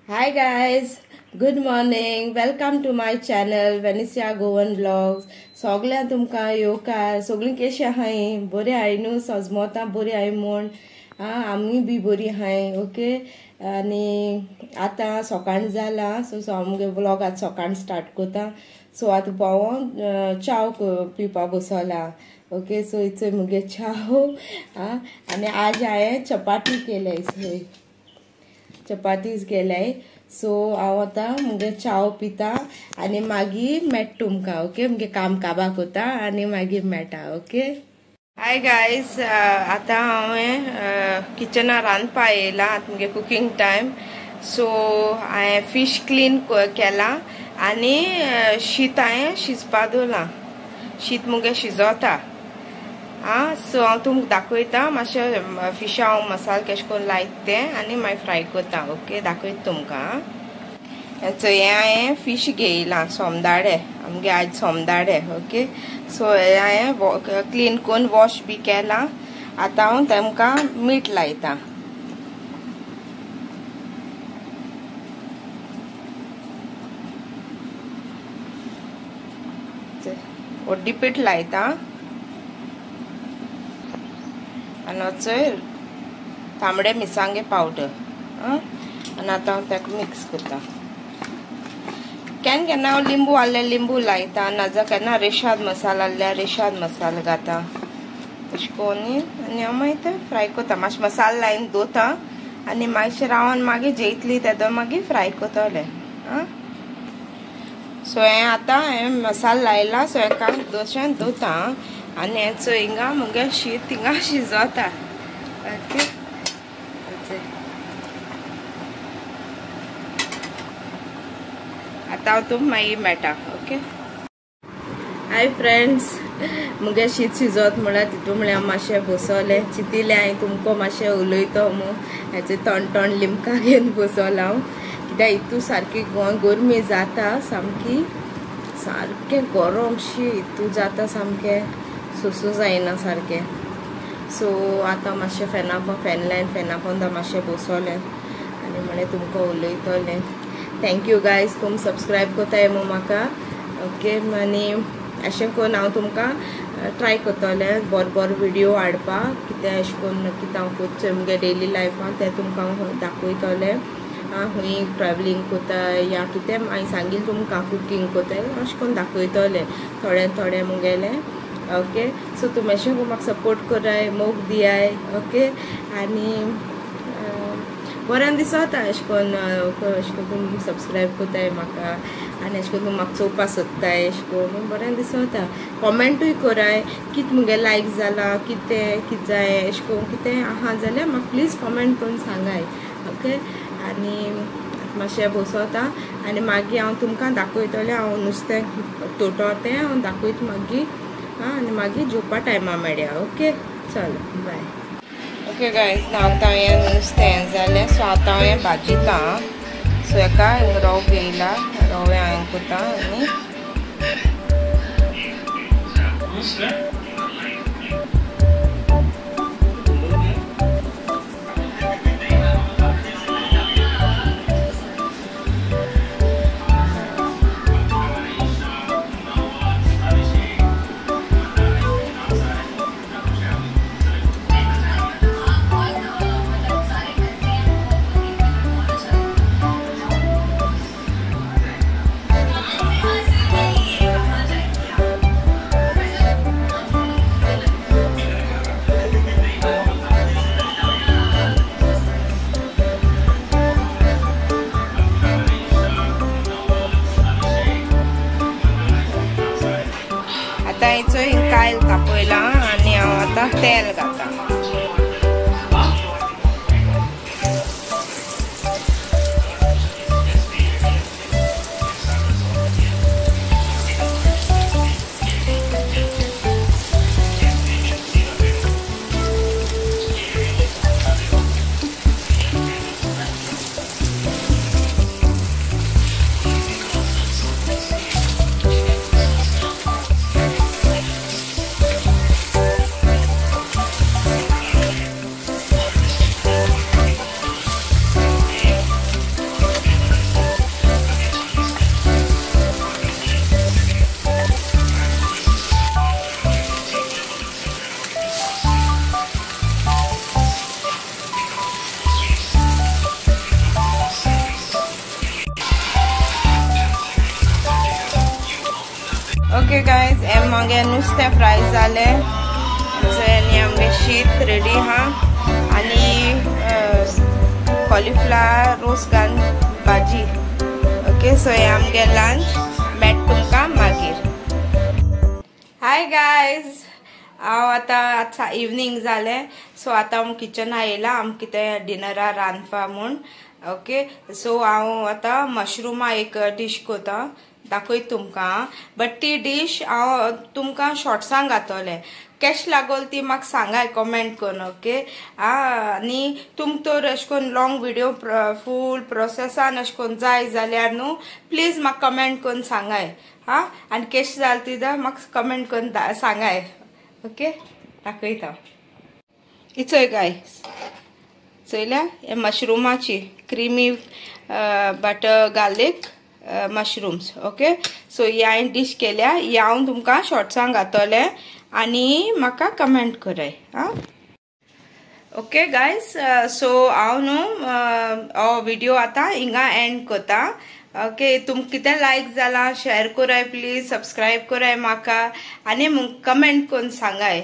Hi guys, good morning. Welcome to my channel Venetia Goan Vlogs. सगळ्यां तुमकां येवकार सगळीं कशी आहाय बरी आहाय न्हू सजमोता बरी आहाय म्हूण आमी बी बरी आहाय ओके आनी आतां सकाळ जाला सो आमगे व्लॉग आज सकाळ स्टार्ट कोता सो आतां पावोन चाव पिवपा बसोला ओके सो इचो मुगे चाव आनी आज हांवें चपाती केल्याय चपातीज केल्याय सो हांव आतां मुगे चाव पिता आनी मागीर मेट तुमकां ओके मुगे काम काबाक कोता आनी मागीर मेटा ओके हाय गायज आतां हांवें किचना रांदपा येयला आतां मुगे कुकिंग टायम सो हांवें फिश क्लीन केला आनी शीत हांवें शिजपा दवरलां शीत मुगे शिजोता सो हांव तुमकां दाखयता मातशें फिशा हांव मसालो केशें कोन्न लायता तें आनी मागीर फ्राय कोता ओके दाखयता तुमकां सो हें हांवें फिश घेयलां सोमदाडे आमगे आज सोमदाडे ओके सो हें हांवें क्लीन कोन्न वॉश बी केलां आतां हांव तेमकां मीठ लायता हळदी पीठ लायता आनी तांबडे मिरसांगे पावडर आनी आतां हांव तेका मिक्स करता केन्ना हांव लिंबू आहल्यार लिंबू लायता नाजाल्यार केन्ना रेशाद मसालो आहल्यार रेशाद मसालो घाता तशें कोन्न आनी हांव मागीर तें फ्राय कोता मातशें मसालो लायन दवरता आनी मातशें रावन मागीर जेयतली तेदो मागीर फ्राय कोतोलें सो हें आतां हांवें मसालो लायला सो हेका दोशें दवरता आनी हेचो हिंगा मुगे शीत हिंगा शिजोता ओके आतां हांव तुमकां मागीर मेळटा ओके हाय फ्रेंड्स मुगे शीत शिजोत म्हळ्यार तितून म्हळ्यार हांव मातशें बसोलें चिंतिल्लें हांवें तुमकां मातशें उलयतो म्हूण हेचें तोंड लिमका घेवन बसोलें हांव कित्याक हितू सारकी गरमी जाता सामकी सारकें गरमशी हितू जाता सामकें सुसू जायना सारकें सो आतां मातशें फॅन लायन फेना पोंदा मातशें बसोलें आनी म्हळें तुमकां उलयतलें थँक्यू गायज तुम सबस्क्रायब कोताय म्हूण म्हाका ओके आनी अशें करून हांव तुमकां ट्राय कोतोलें बरो व्हिडियो हाडपाक कितें अशें करून कितें हांव कोत्चें मुगे डेली लायफान तें तुमकां हांव दाखयतलें खूंय ट्रॅवलिंग कोताय या कितें हांवें सांगिल्लें तुमकां कुकींग कोताय अशें करून दाखयतलें थोडें मुगेलें ओके सो तुम अशें करून म्हाका सपोर्ट कोराय मोग दियाय ओके आनी बरें दिसोता अशें करून तुमी सबस्क्रायब कोताय म्हाका आनी अशें करून म्हाका चोवपा सोदताय अशें करून बरें दिसोता कॉमेंटूय कोराय कितें मुगे लायक जाला कितें जाय अशें करून कितें आहा जाल्यार म्हाका प्लीज कॉमेंट करून सांगाय ओके आनी मातशें बसोता आनी मागीर हांव तुमकां दाखयतलें हांव नुस्तें तोटो तें हांव दाखयता मागीर आनी मागीर जेवपा टायमा मेळया ओके चल बाय ओके गायज ना आतां हांवें नुस्तें जालें सो आतां हांवें भाजिता सो हेका रवो घेयला रवे हांवें कोता आनी कायल तापयला आनी हांव आतां तेल घालता आमगे नुस्तें फ्राय जालें आनी आमगे शीत रेडी हा आनी कॉलीफ्लावर रोस घालून भाजी. ओके सो हे आमगे लंच. मेट तुमकां मागीर. हाय गायज, हांव आतां इवनिंग जालें सो आतां हांव किचना येयला आम कितें डिनरा रांदपा म्हूण. ओके सो हांव आतां मशरूमा एक डिश कोता दाखयत तुमकां. बट ती डिश हांव तुमकां शॉर्ट्सांक घातोलें. कॅश लागोल ती म्हाका सांगाय कमेंट करून. ओके आनी तुमकां तर अशें करून लॉंग व्हिडिओ फूल प्रोसेसान अशें करून जाय जाल्यार न्हू प्लीज म्हाका कमेंट करून सांगाय. आनी कशी जाल ती म्हाका कमेंट करून सांगाय. ओके दाखयता. इचय गाय चयल्या हे मशरूमाची creamy butter garlic mushrooms. Okay so ही हांवें डिश केल्या. ही हांव तुमकां शॉर्ट्सांक घातोलें आनी म्हाका कमेंट कराय. ओके गायज सो हांव न्हू हो व्हिडिओ आतां हिंगा एंड कोता. ओके तुमकां कितें लायक जालां शेअर कोराय प्लीज, सबस्क्रायब कोराय म्हाका आनी कमेंट करून सांगाय.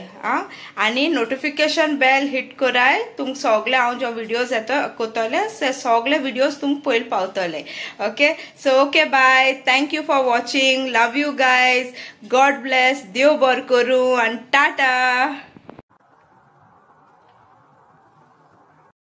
आनी नोटिफिकेशन बेल हिट कोराय. तुमकां सगळे हांव जो व्हिडिओज येता कोतले ते सगळे व्हिडिओज तुमकां पयलीं पावतले. Okay so okay bye. Thank you for watching. Love you guys. God bless. देव बरें करूं आनी टाटा.